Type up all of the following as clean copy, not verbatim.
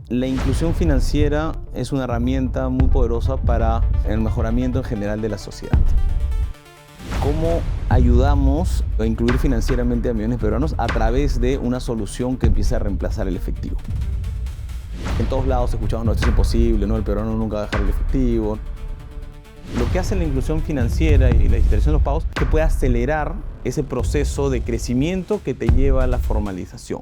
La inclusión financiera es una herramienta muy poderosa para el mejoramiento en general de la sociedad. ¿Cómo ayudamos a incluir financieramente a millones de peruanos? A través de una solución que empiece a reemplazar el efectivo. En todos lados escuchamos, no, esto es imposible, ¿no? El peruano nunca va a dejar el efectivo. Lo que hace la inclusión financiera y la digitalización de los pagos es que puede acelerar ese proceso de crecimiento que te lleva a la formalización.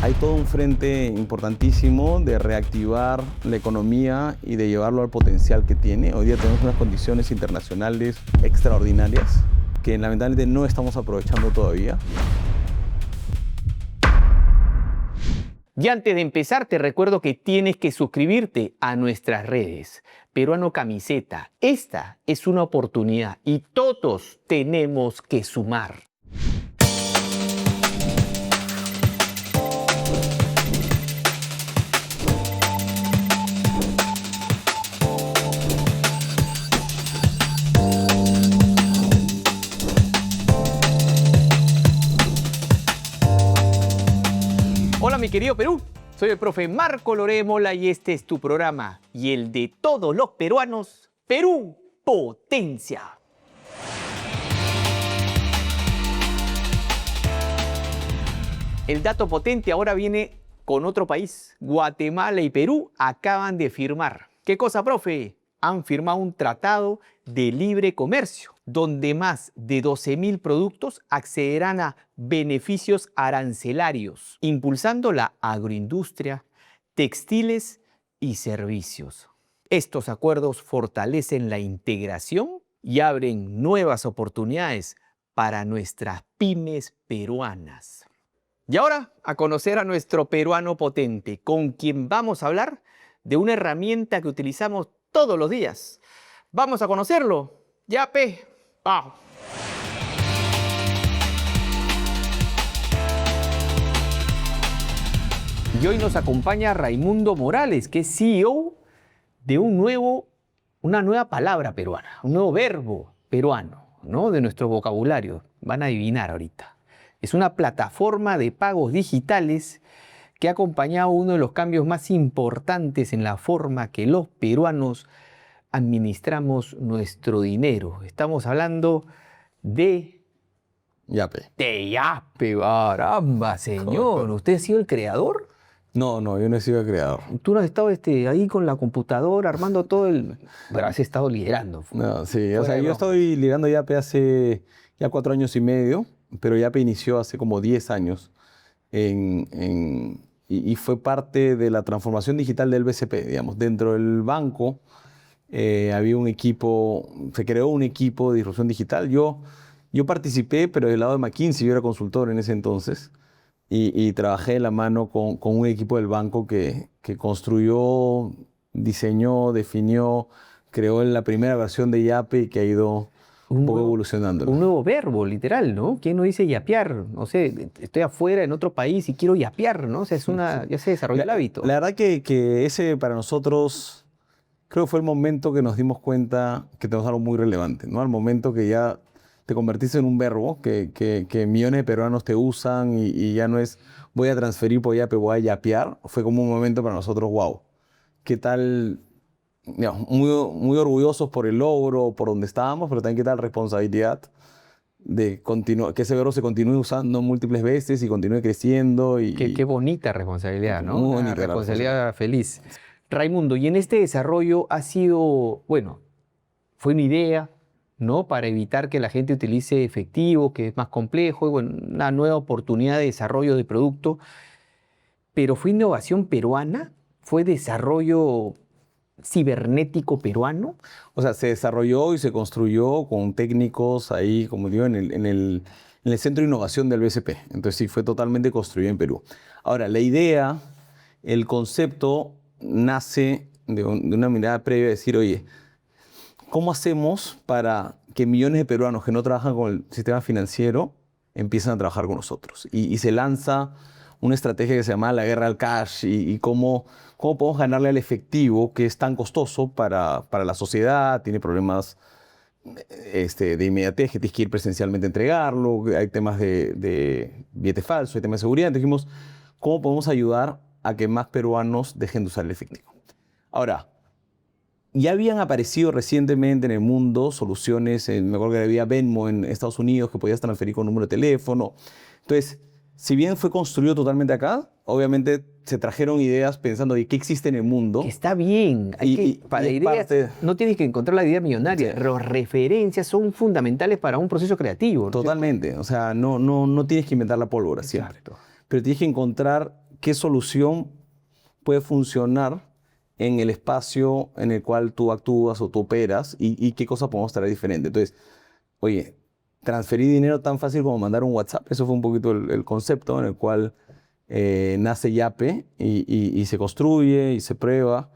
Hay todo un frente importantísimo de reactivar la economía y de llevarlo al potencial que tiene. Hoy día tenemos unas condiciones internacionales extraordinarias que lamentablemente no estamos aprovechando todavía. Y antes de empezar, te recuerdo que tienes que suscribirte a nuestras redes. Peruano Camiseta, esta es una oportunidad y todos tenemos que sumar. Hola mi querido Perú, soy el profe Marco Lorémola y este es tu programa y el de todos los peruanos, Perú Potencia. El dato potente ahora viene con otro país. Guatemala y Perú acaban de firmar. ¿Qué cosa, profe? Han firmado un tratado de libre comercio, donde más de 12.000 productos accederán a beneficios arancelarios, impulsando la agroindustria, textiles y servicios. Estos acuerdos fortalecen la integración y abren nuevas oportunidades para nuestras pymes peruanas. Y ahora, a conocer a nuestro peruano potente, con quien vamos a hablar de una herramienta que utilizamos todos los días. ¿Vamos a conocerlo? Yape. ¡Vamos! Y hoy nos acompaña Raimundo Morales, que es CEO de una nueva palabra peruana, un nuevo verbo peruano, ¿no? De nuestro vocabulario. Van a adivinar ahorita. Es una plataforma de pagos digitales que ha acompañado uno de los cambios más importantes en la forma que los peruanos administramos nuestro dinero. Estamos hablando de Yape. De Yape, caramba, señor. ¿Usted ha sido el creador? No, yo no he sido el creador. Tú no has estado ahí con la computadora armando todo el... Pero has estado liderando. No, sí, o sea, yo estoy liderando Yape hace ya 4 años y medio, pero Yape inició hace como 10 años y fue parte de la transformación digital del BCP, digamos. Dentro del banco había un equipo, se creó un equipo de disrupción digital. Yo participé, pero del lado de McKinsey, yo era consultor en ese entonces, y trabajé de la mano con un equipo del banco que construyó, diseñó, definió, creó la primera versión de Yape y que ha ido un poco evolucionando. Un nuevo verbo, literal, ¿no? ¿Quién no dice yapear? No sé, estoy afuera en otro país y quiero yapear, ¿no? O sea, ya se desarrolló el hábito. La verdad que ese para nosotros creo que fue el momento que nos dimos cuenta que tenemos algo muy relevante, ¿no? Al momento que ya te convertiste en un verbo que millones de peruanos te usan y ya no es voy a transferir por Yape, voy a yapear. Fue como un momento para nosotros, wow, ¿qué tal? Digamos, muy orgullosos por el logro, por donde estábamos, pero también qué tal responsabilidad de que ese verbo se continúe usando múltiples veces y continúe creciendo. Qué bonita responsabilidad, ¿no? Muy bonita Una responsabilidad feliz. Raimundo, y en este desarrollo ha sido, bueno, fue una idea, ¿no? Para evitar que la gente utilice efectivo, que es más complejo, y bueno, una nueva oportunidad de desarrollo de producto. Pero ¿fue innovación peruana? ¿Fue desarrollo cibernético peruano? O sea, se desarrolló y se construyó con técnicos ahí, como digo, en el Centro de Innovación del BCP. Entonces sí, fue totalmente construido en Perú. Ahora, la idea, el concepto nace de una mirada previa de decir, oye, ¿cómo hacemos para que millones de peruanos que no trabajan con el sistema financiero empiecen a trabajar con nosotros? Y se lanza una estrategia que se llama la guerra al cash y cómo podemos ganarle al efectivo que es tan costoso para la sociedad, tiene problemas de inmediatez, que tienes que ir presencialmente a entregarlo, hay temas de billete falso, hay temas de seguridad. Entonces dijimos, ¿cómo podemos ayudar a que más peruanos dejen de usar el efectivo. Ahora, ya habían aparecido recientemente en el mundo soluciones, me acuerdo que había Venmo en Estados Unidos, que podías transferir con número de teléfono. Entonces, si bien fue construido totalmente acá, obviamente se trajeron ideas pensando de qué existe en el mundo. Que está bien. Para y ideas parte, no tienes que encontrar la idea millonaria. sí. Las referencias son fundamentales para un proceso creativo, ¿no? Totalmente. O sea, no tienes que inventar la pólvora siempre. Exacto. Pero tienes que encontrar qué solución puede funcionar en el espacio en el cual tú actúas o tú operas y qué cosa podemos traer diferente. Entonces, oye, transferir dinero tan fácil como mandar un WhatsApp, eso fue un poquito el concepto en el cual nace Yape y se construye y se prueba.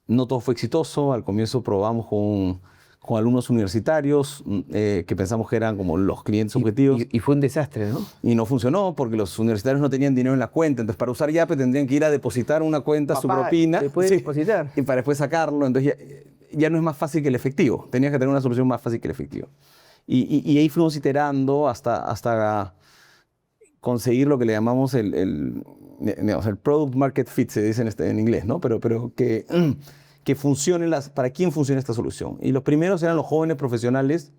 No todo fue exitoso. Al comienzo probamos con alumnos universitarios que pensamos que eran como los clientes objetivos. Y fue un desastre, ¿no? Y no funcionó porque los universitarios no tenían dinero en la cuenta. Entonces, para usar Yape tendrían que ir a depositar una cuenta, su propina. ¿te puedes depositar? Y para después sacarlo. Entonces, ya no es más fácil que el efectivo. Tenías que tener una solución más fácil que el efectivo. Y ahí fuimos iterando hasta conseguir lo que le llamamos el product market fit, se dice en inglés, ¿no? Pero que funcione, para quién funciona esta solución. Y los primeros eran los jóvenes profesionales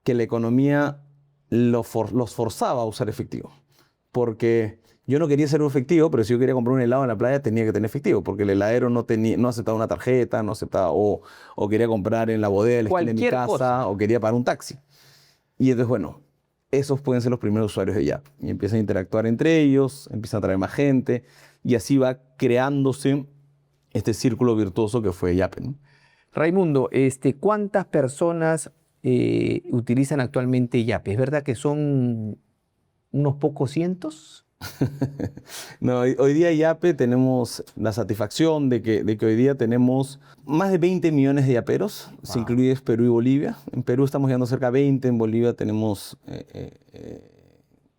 que la economía los forzaba a usar efectivo. Porque yo no quería ser un efectivo, pero si yo quería comprar un helado en la playa tenía que tener efectivo, porque el heladero no aceptaba una tarjeta, no aceptaba, o quería comprar en la bodega de la esquina de mi casa, o quería pagar un taxi. Y entonces, bueno, esos pueden ser los primeros usuarios de Yape. Y empiezan a interactuar entre ellos, empiezan a traer más gente, y así va creándose este círculo virtuoso que fue Yape, ¿no? Raimundo, ¿cuántas personas utilizan actualmente Yape? ¿Es verdad que son unos pocos cientos? No, hoy día Yape tenemos la satisfacción de que hoy día tenemos más de 20 millones de yaperos, si incluyes Perú y Bolivia. En Perú estamos llegando cerca de 20, en Bolivia tenemos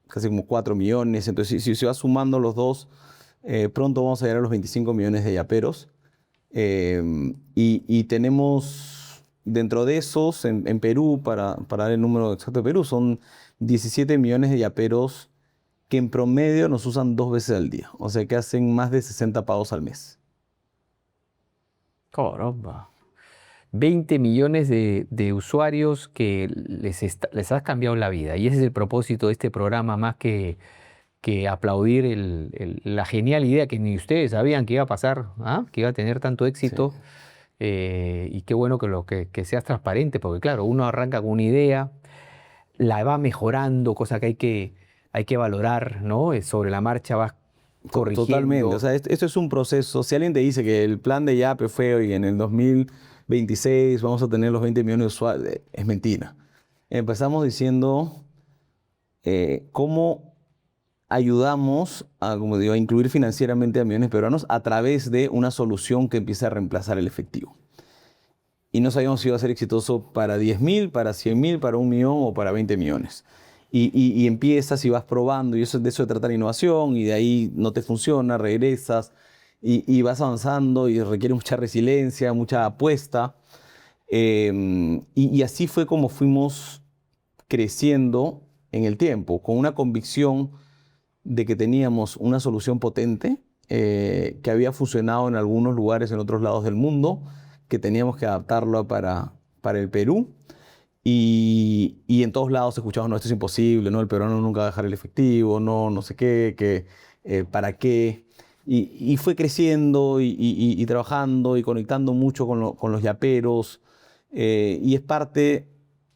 casi como 4 millones. Entonces, si se va sumando los dos, pronto vamos a llegar a los 25 millones de yaperos. Y tenemos dentro de esos, en Perú, para dar el número exacto de Perú, son 17 millones de yaperos que en promedio nos usan 2 veces al día. O sea que hacen más de 60 pagos al mes. Caramba. 20 millones de usuarios que les has cambiado la vida. Y ese es el propósito de este programa, más que aplaudir la genial idea que ni ustedes sabían que iba a pasar, ¿ah? Que iba a tener tanto éxito. Sí. Y qué bueno que seas transparente, porque claro, uno arranca con una idea, la va mejorando, cosa que hay que valorar, ¿no? Sobre la marcha vas corrigiendo. Totalmente. O sea, esto es un proceso. Si alguien te dice que el plan de Yape fue hoy en el 2026 vamos a tener los 20 millones de usuarios, es mentira. Empezamos diciendo cómo ayudamos como digo, a incluir financieramente a millones de peruanos a través de una solución que empiece a reemplazar el efectivo. Y no sabíamos si iba a ser exitoso para 10.000, para 100.000, para 1 millón o para 20 millones. Y empiezas y vas probando, y de eso se trata la innovación, y de ahí no te funciona, regresas, y vas avanzando, y requiere mucha resiliencia, mucha apuesta. Y así fue como fuimos creciendo en el tiempo, con una convicción de que teníamos una solución potente, que había funcionado en algunos lugares en otros lados del mundo, que teníamos que adaptarlo para el Perú. Y en todos lados escuchamos, no, esto es imposible, no, el peruano nunca va a dejar el efectivo, no sé qué, ¿para qué? Y fue creciendo y trabajando y conectando mucho con los yaperos. Y es parte,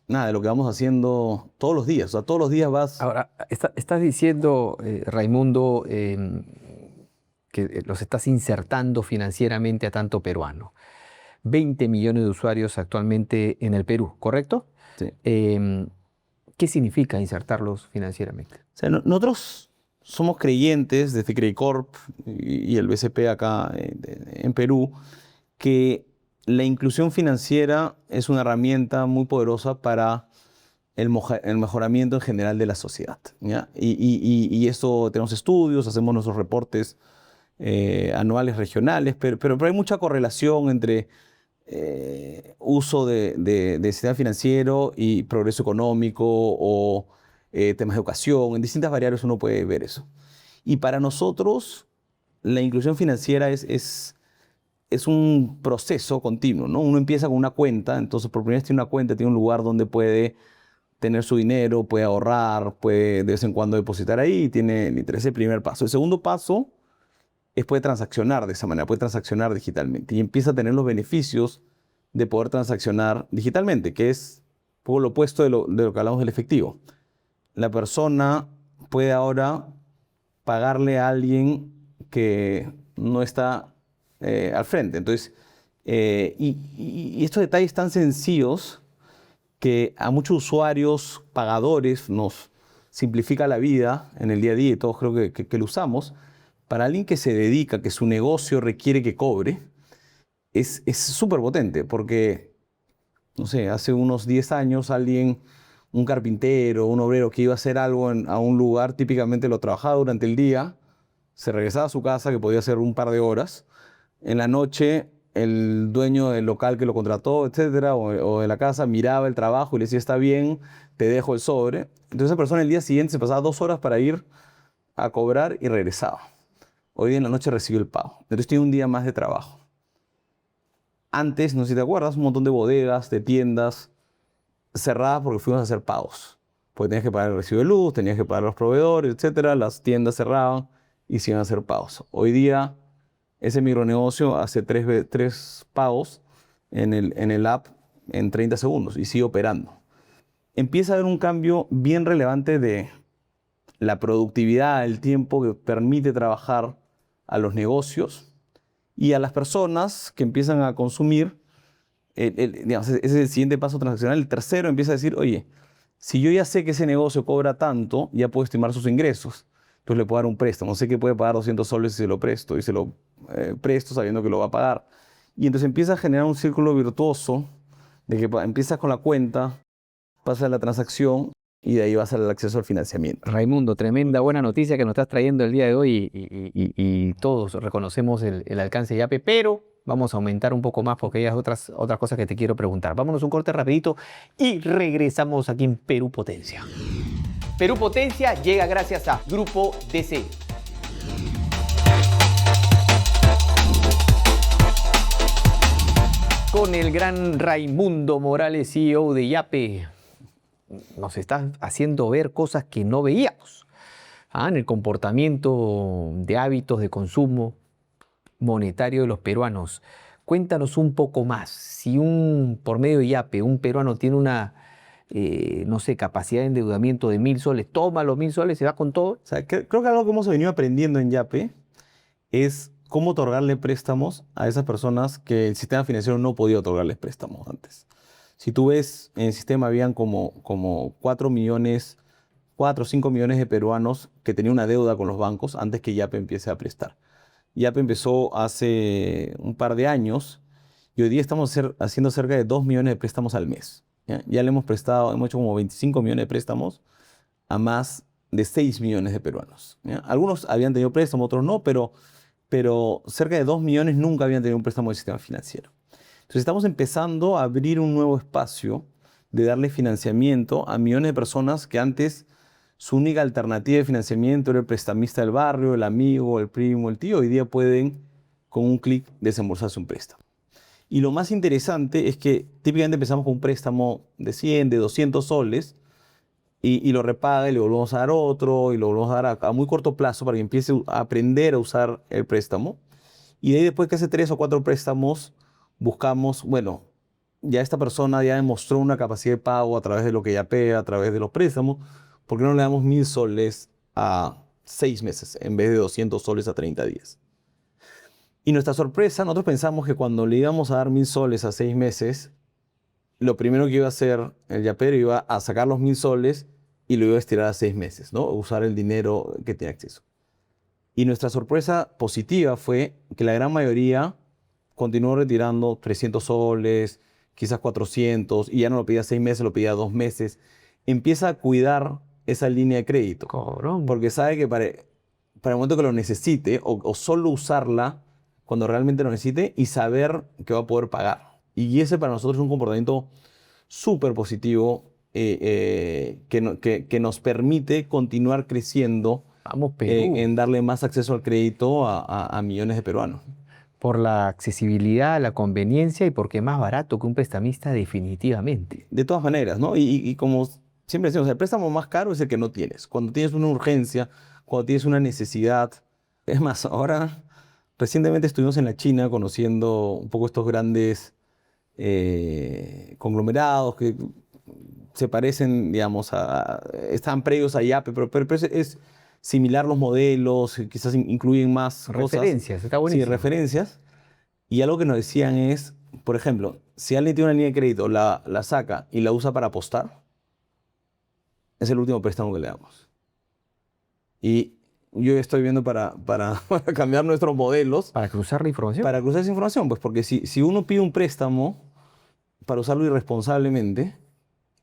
nada, de lo que vamos haciendo todos los días. O sea, todos los días vas... Ahora, estás diciendo, Raimundo, que los estás insertando financieramente a tanto peruano. 20 millones de usuarios actualmente en el Perú, ¿correcto? Sí. ¿Qué significa insertarlos financieramente? O sea, nosotros somos creyentes desde Credicorp y el BCP acá en Perú, que la inclusión financiera es una herramienta muy poderosa para el mejoramiento en general de la sociedad, ¿ya? Y esto, tenemos estudios, hacemos nuestros reportes anuales regionales, pero hay mucha correlación entre uso del sistema financiero y progreso económico o temas de educación. En distintas variables uno puede ver eso. Y para nosotros, la inclusión financiera es un proceso continuo, ¿no? Uno empieza con una cuenta, entonces por primera vez tiene una cuenta, tiene un lugar donde puede tener su dinero, puede ahorrar, puede de vez en cuando depositar ahí, y tiene el interés, el primer paso. El segundo paso es puede transaccionar de esa manera, puede transaccionar digitalmente y empieza a tener los beneficios de poder transaccionar digitalmente, que es un poco lo opuesto de lo que hablamos del efectivo. La persona puede ahora pagarle a alguien que no está al frente. Entonces, y estos detalles tan sencillos que a muchos usuarios, pagadores, nos simplifica la vida en el día a día y todos creo que lo usamos. Para alguien que se dedica, que su negocio requiere que cobre, es súper potente porque, no sé, hace unos 10 años alguien, un carpintero, un obrero que iba a hacer algo a un lugar, típicamente lo trabajaba durante el día, se regresaba a su casa, que podía ser un par de horas. En la noche, el dueño del local que lo contrató, etcétera, o de la casa, miraba el trabajo y le decía, está bien, te dejo el sobre. Entonces esa persona el día siguiente se pasaba 2 horas para ir a cobrar y regresaba. Hoy día en la noche recibió el pago. Entonces tiene un día más de trabajo. Antes, no sé si te acuerdas, un montón de bodegas, de tiendas cerradas porque fuimos a hacer pagos. Porque tenías que pagar el recibo de luz, tenías que pagar a los proveedores, etcétera. Las tiendas cerraban y se iban a hacer pagos. Hoy día ese micronegocio hace 3 pagos en el app en 30 segundos y sigue operando. Empieza a haber un cambio bien relevante de la productividad, el tiempo que permite trabajar a los negocios y a las personas que empiezan a consumir. Digamos, ese es el siguiente paso transaccional. El tercero empieza a decir, oye, si yo ya sé que ese negocio cobra tanto, ya puedo estimar sus ingresos. Entonces le puedo dar un préstamo. Sé que puede pagar 200 soles si se lo presto y se lo presto sabiendo que lo va a pagar. Y entonces empieza a generar un círculo virtuoso de que empiezas con la cuenta, pasa a la transacción y de ahí vas al acceso al financiamiento. Raimundo, tremenda buena noticia que nos estás trayendo el día de hoy y todos reconocemos el alcance de Yape, pero vamos a aumentar un poco más porque hay otras cosas que te quiero preguntar. Vámonos un corte rapidito y regresamos aquí en Perú Potencia. Perú Potencia llega gracias a Grupo DC. Con el gran Raimundo Morales, CEO de Yape, nos está haciendo ver cosas que no veíamos en el comportamiento de hábitos de consumo monetario de los peruanos. Cuéntanos un poco más. Si por medio de Yape un peruano tiene una, no sé, capacidad de endeudamiento de 1.000 soles, toma los 1.000 soles, se va con todo. O sea, creo que algo que hemos venido aprendiendo en Yape es cómo otorgarle préstamos a esas personas que el sistema financiero no podía otorgarles préstamos antes. Si tú ves, en el sistema habían como 4 o 5 millones de peruanos que tenían una deuda con los bancos antes que Yape empiece a prestar. Yape empezó hace un par de años y hoy día estamos haciendo cerca de 2 millones de préstamos al mes. Ya le hemos hecho como 25 millones de préstamos a más de 6 millones de peruanos. ¿Ya? Algunos habían tenido préstamos, otros no, pero cerca de 2 millones nunca habían tenido un préstamo del sistema financiero. Entonces estamos empezando a abrir un nuevo espacio de darle financiamiento a millones de personas que antes su única alternativa de financiamiento era el prestamista del barrio, el amigo, el primo, el tío. Hoy día pueden con un clic desembolsarse un préstamo. Y lo más interesante es que típicamente empezamos con un préstamo de 100, de 200 soles y lo repaga y le volvemos a dar otro y lo volvemos a dar a muy corto plazo para que empiece a aprender a usar el préstamo. Y de ahí después que hace 3 o 4 préstamos buscamos, bueno, ya esta persona ya demostró una capacidad de pago a través de lo que yapea, a través de los préstamos, ¿por qué no le damos 1.000 soles a 6 meses en vez de 200 soles a 30 días? Y nuestra sorpresa, nosotros pensamos que cuando le íbamos a dar 1.000 soles a 6 meses, lo primero que iba a hacer el yapero iba a sacar los 1.000 soles y lo iba a estirar a 6 meses, ¿no? Usar el dinero que tiene acceso. Y nuestra sorpresa positiva fue que la gran mayoría continuó retirando 300 soles, quizás 400, y ya no lo pedía 6 meses, lo pedía 2 meses. Empieza a cuidar esa línea de crédito. Cabrón. Porque sabe que para el momento que lo necesite, o solo usarla cuando realmente lo necesite y saber que va a poder pagar. Y ese para nosotros es un comportamiento súper positivo que nos permite continuar creciendo Vamos, Perú. en darle más acceso al crédito a millones de peruanos. Por la accesibilidad, la conveniencia y porque es más barato que un prestamista definitivamente. De todas maneras, ¿no? Y como siempre decimos, el préstamo más caro es el que no tienes. Cuando tienes una urgencia, cuando tienes una necesidad. Es más, ahora, recientemente estuvimos en la China conociendo un poco estos grandes conglomerados que se parecen, digamos, están previos a Yape, pero es similar los modelos, quizás incluyen más cosas. Referencias, está Sí, buenísimo. referencias. Y algo que nos decían es, por ejemplo, si alguien tiene una línea de crédito, la saca y la usa para apostar, es el último préstamo que le damos. Y yo estoy viendo para cambiar nuestros modelos, Para cruzar la información. para cruzar esa información, pues porque si uno pide un préstamo para usarlo irresponsablemente,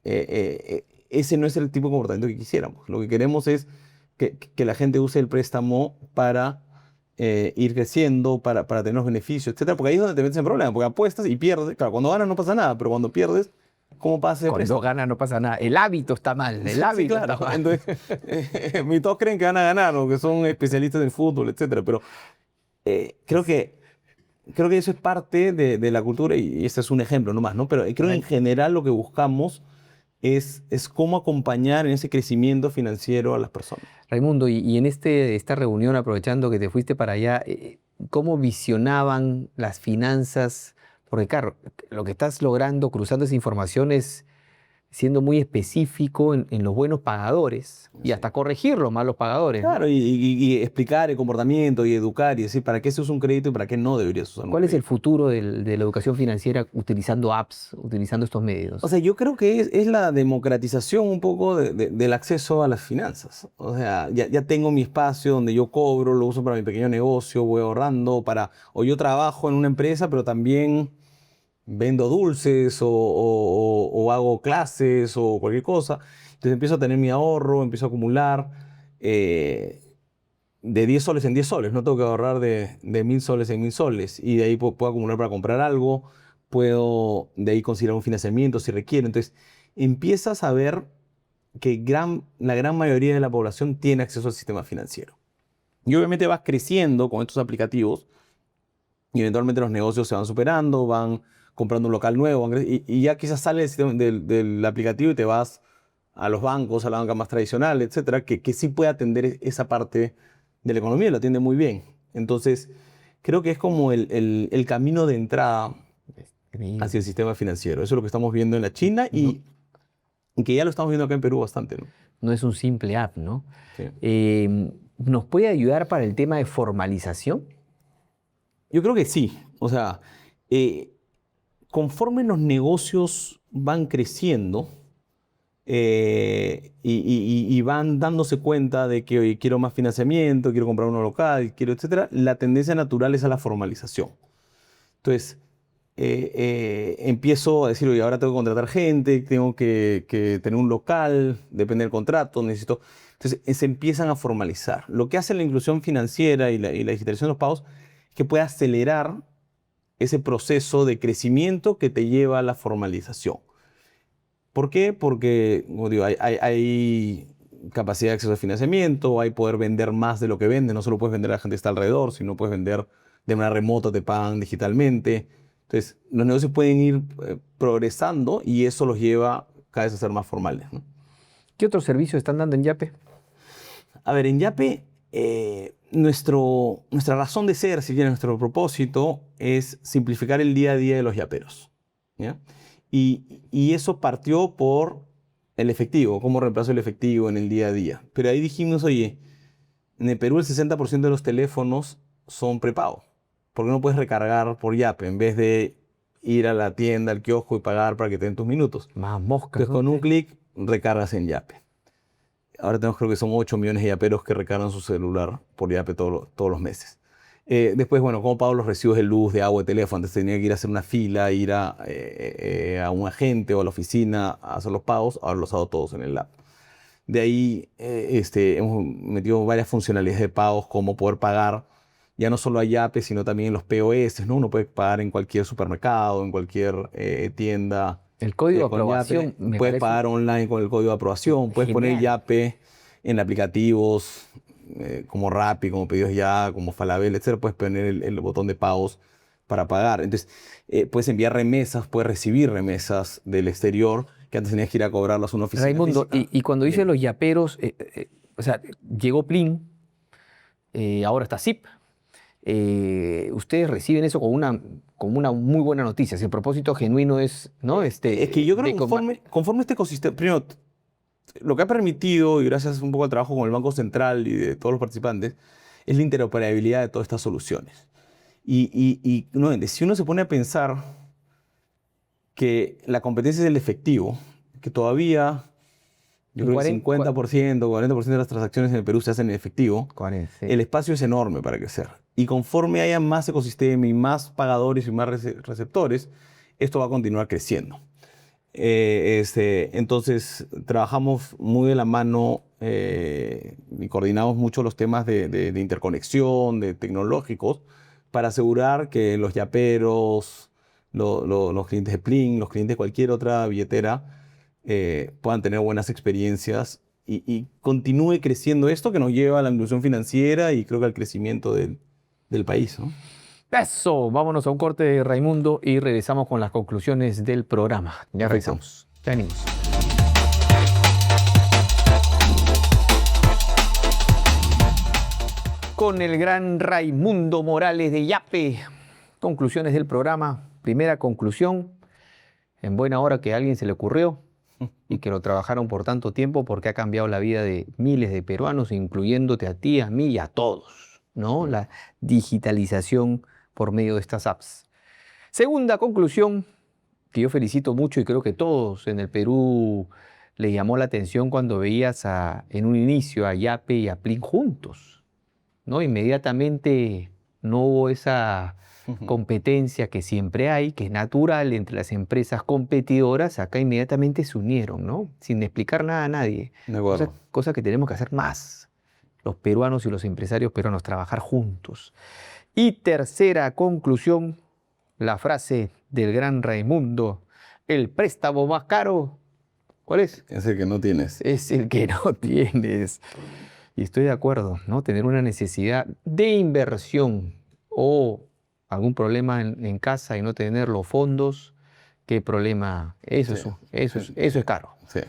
ese no es el tipo de comportamiento que quisiéramos. Lo que queremos es que la gente use el préstamo para ir creciendo, para tener los beneficios, etcétera, porque ahí es donde te metes en problemas, porque apuestas y pierdes. Claro, cuando ganas no pasa nada, pero cuando pierdes, ¿cómo pasa ese Cuando préstamo? gana no pasa nada. El hábito está mal. El Sí, hábito claro. está mal. Entonces, todos creen que van a ganar o que son especialistas en fútbol, etcétera, pero creo que eso es parte de la cultura y este es un ejemplo nomás, ¿no? Pero creo que en general lo que buscamos es cómo acompañar en ese crecimiento financiero a las personas. Raimundo, y en esta reunión, aprovechando que te fuiste para allá, ¿cómo visionaban las finanzas? Porque claro, lo que estás logrando cruzando esa información es siendo muy específico en los buenos pagadores y hasta corregir los malos pagadores, ¿no? Claro, y explicar el comportamiento y educar y decir para qué se usa un crédito y para qué no deberías usar un ¿Cuál es el crédito. futuro de la educación financiera utilizando apps, utilizando estos medios? O sea, yo creo que es la democratización un poco del acceso a las finanzas. O sea, ya tengo mi espacio donde yo cobro, lo uso para mi pequeño negocio, voy ahorrando, o yo trabajo en una empresa, pero también vendo dulces o hago clases o cualquier cosa. Entonces empiezo a tener mi ahorro, empiezo a acumular de 10 soles en 10 soles. No tengo que ahorrar de 1000 soles en 1000 soles. Y de ahí puedo acumular para comprar algo. Puedo de ahí considerar un financiamiento si requiero. Entonces empiezas a ver que la gran mayoría de la población tiene acceso al sistema financiero. Y obviamente vas creciendo con estos aplicativos y eventualmente los negocios se van superando, van comprando un local nuevo y ya quizás sales del aplicativo y te vas a los bancos, a la banca más tradicional, etcétera, que sí puede atender esa parte de la economía y lo atiende muy bien. Entonces, creo que es como el camino de entrada Increíble. hacia el sistema financiero. Eso es lo que estamos viendo en la China y que ya lo estamos viendo acá en Perú bastante, ¿no? No es un simple app, ¿no? Sí. ¿Nos puede ayudar para el tema de formalización? Yo creo que sí. O sea, conforme los negocios van creciendo y van dándose cuenta de que oye, quiero más financiamiento, quiero comprar uno local, quiero, etcétera, la tendencia natural es a la formalización. Entonces, empiezo a decir, oye, ahora tengo que contratar gente, tengo que tener un local, depende del contrato, necesito... Entonces, se empiezan a formalizar. Lo que hace la inclusión financiera y la digitalización de los pagos es que puede acelerar ese proceso de crecimiento que te lleva a la formalización. ¿Por qué? Porque, como digo, hay capacidad de acceso al financiamiento, hay poder vender más de lo que vende, no solo puedes vender a la gente que está alrededor, sino puedes vender de manera remota, te pagan digitalmente. Entonces, los negocios pueden ir progresando y eso los lleva cada vez a ser más formales, ¿no? ¿Qué otros servicios están dando en Yape? A ver, en Yape, nuestra razón de ser, si bien nuestro propósito, es simplificar el día a día de los yaperos, ¿ya? Y eso partió por el efectivo, cómo reemplazo el efectivo en el día a día. Pero ahí dijimos, oye, en el Perú el 60% de los teléfonos son prepago. ¿Por qué no puedes recargar por Yape en vez de ir a la tienda, al kiosco y pagar para que te den tus minutos? Más moscas, Entonces, ¿no? con un clic recargas en Yape. Ahora tenemos, creo que son 8 millones de yaperos que recargan su celular por Yape todos los meses. Después, bueno, ¿cómo pago los recibos de luz, de agua, de teléfono? Antes tenía que ir a hacer una fila, ir a un agente o a la oficina a hacer los pagos. Ahora los hago todos en el app. De ahí hemos metido varias funcionalidades de pagos, como poder pagar ya no solo a Yape, sino también en los POS, ¿no? Uno puede pagar en cualquier supermercado, en cualquier tienda. El código de Con aprobación Yape. me Puedes parece pagar online con el código de aprobación, puedes poner genial. Yape en aplicativos como Rappi, como Pedidos Ya, como Falabella, etcétera, puedes poner el botón de pagos para pagar. Entonces, puedes enviar remesas, puedes recibir remesas del exterior, que antes tenías que ir a cobrarlas a una oficina Raimundo, física. y cuando dice los yaperos, o sea, llegó Plin, ahora está Zip. Ustedes reciben eso como una muy buena noticia. Si el propósito genuino es, ¿no? Es que yo creo que conforme este ecosistema, primero, lo que ha permitido, y gracias un poco al trabajo con el Banco Central y de todos los participantes, es la interoperabilidad de todas estas soluciones. Nuevamente, si uno se pone a pensar que la competencia es el efectivo, que todavía yo creo que el 50%, 40% de las transacciones en el Perú se hacen en efectivo, 40, sí. el espacio es enorme para crecer. Y conforme haya más ecosistema y más pagadores y más receptores, esto va a continuar creciendo. Entonces, trabajamos muy de la mano y coordinamos mucho los temas de interconexión, de tecnológicos, para asegurar que los yaperos, los clientes de Plin, los clientes de cualquier otra billetera puedan tener buenas experiencias y continúe creciendo esto que nos lleva a la inclusión financiera y creo que al crecimiento del país, ¿no? Eso, vámonos a un corte, Raimundo, y regresamos con las conclusiones del programa. Ya regresamos. Ya venimos. Con el gran Raimundo Morales de Yape. Conclusiones del programa. Primera conclusión, en buena hora que a alguien se le ocurrió y que lo trabajaron por tanto tiempo porque ha cambiado la vida de miles de peruanos, incluyéndote a ti, a mí y a todos, ¿no? La digitalización por medio de estas apps. Segunda conclusión, que yo felicito mucho y creo que todos en el Perú les llamó la atención cuando veías en un inicio a Yape y a Plin juntos, ¿no? Inmediatamente no hubo esa competencia que siempre hay, que es natural entre las empresas competidoras. Acá inmediatamente se unieron, ¿no? Sin explicar nada a nadie. De acuerdo. Cosa que tenemos que hacer más, los peruanos y los empresarios peruanos, trabajar juntos. Y tercera conclusión, la frase del gran Raimundo: el préstamo más caro, ¿cuál es? Es el que no tienes. Es el que no tienes. Y estoy de acuerdo, ¿no? Tener una necesidad de inversión o algún problema en casa y no tener los fondos, ¿qué problema? Eso es caro. Sí.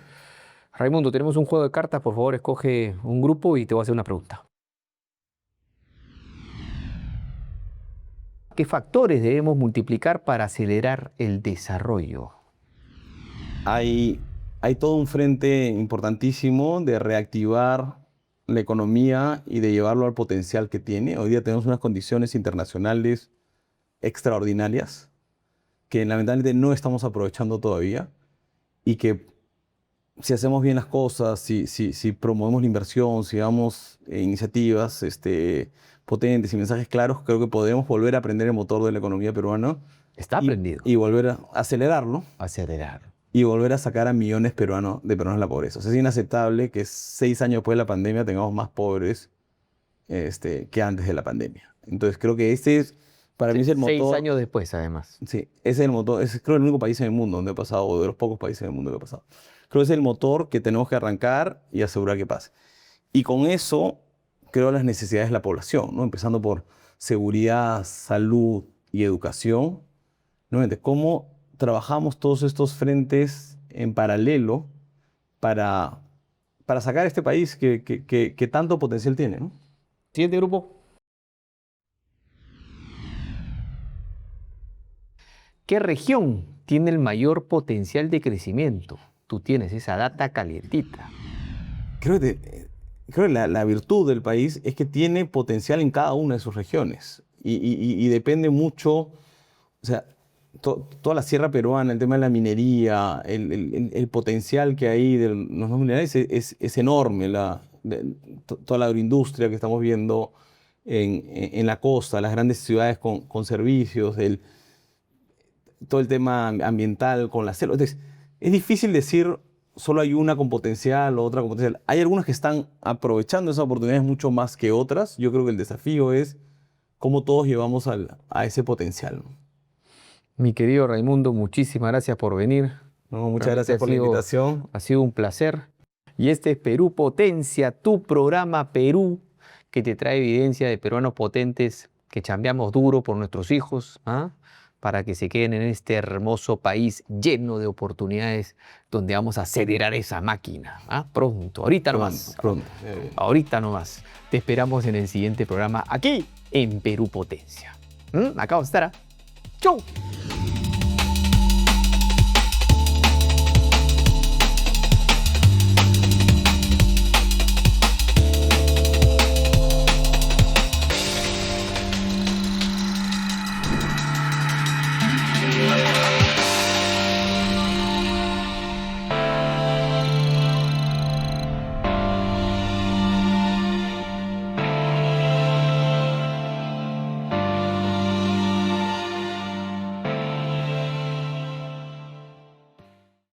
Raimundo, tenemos un juego de cartas. Por favor, escoge un grupo y te voy a hacer una pregunta. ¿Qué factores debemos multiplicar para acelerar el desarrollo? Hay todo un frente importantísimo de reactivar la economía y de llevarlo al potencial que tiene. Hoy día tenemos unas condiciones internacionales extraordinarias que lamentablemente no estamos aprovechando todavía y que si hacemos bien las cosas, si promovemos la inversión, si damos iniciativas potentes y mensajes claros, creo que podemos volver a aprender el motor de la economía peruana. Está aprendido. Y volver a acelerarlo. Acelerar. Y volver a sacar a millones de peruanos de la pobreza. O sea, es inaceptable que 6 años después de la pandemia tengamos más pobres que antes de la pandemia. Entonces creo que para mí es el motor. 6 años después, además. Sí, ese es el motor. Es creo el único país en el mundo donde ha pasado, o de los pocos países en el mundo que ha pasado. Creo que es el motor que tenemos que arrancar y asegurar que pase. Y con eso creo las necesidades de la población, ¿no? Empezando por seguridad, salud y educación. Nuevamente, ¿cómo trabajamos todos estos frentes en paralelo para sacar a este país que tanto potencial tiene, ¿no? Siguiente grupo. ¿Qué región tiene el mayor potencial de crecimiento? Tú tienes esa data calientita. Creo que la virtud del país es que tiene potencial en cada una de sus regiones y depende mucho, o sea, toda la sierra peruana, el tema de la minería, el potencial que hay de los nuevos minerales es enorme. Toda la agroindustria que estamos viendo en la costa, las grandes ciudades con servicios, todo el tema ambiental con la selva. Entonces, es difícil decir solo hay una con potencial o otra con potencial. Hay algunas que están aprovechando esas oportunidades mucho más que otras. Yo creo que el desafío es cómo todos llevamos a ese potencial, ¿no? Mi querido Raimundo, muchísimas gracias por venir. No, muchas gracias por la invitación. Ha sido un placer. Y este es Perú Potencia, tu programa Perú que te trae evidencia de peruanos potentes que chambeamos duro por nuestros hijos, ¿ah? Para que se queden en este hermoso país lleno de oportunidades donde vamos a acelerar esa máquina. ¿Ah? Pronto, ahorita nomás. Pronto. Ahorita nomás. Te esperamos en el siguiente programa aquí en Perú Potencia. Acá vamos a estar. ¡Chau!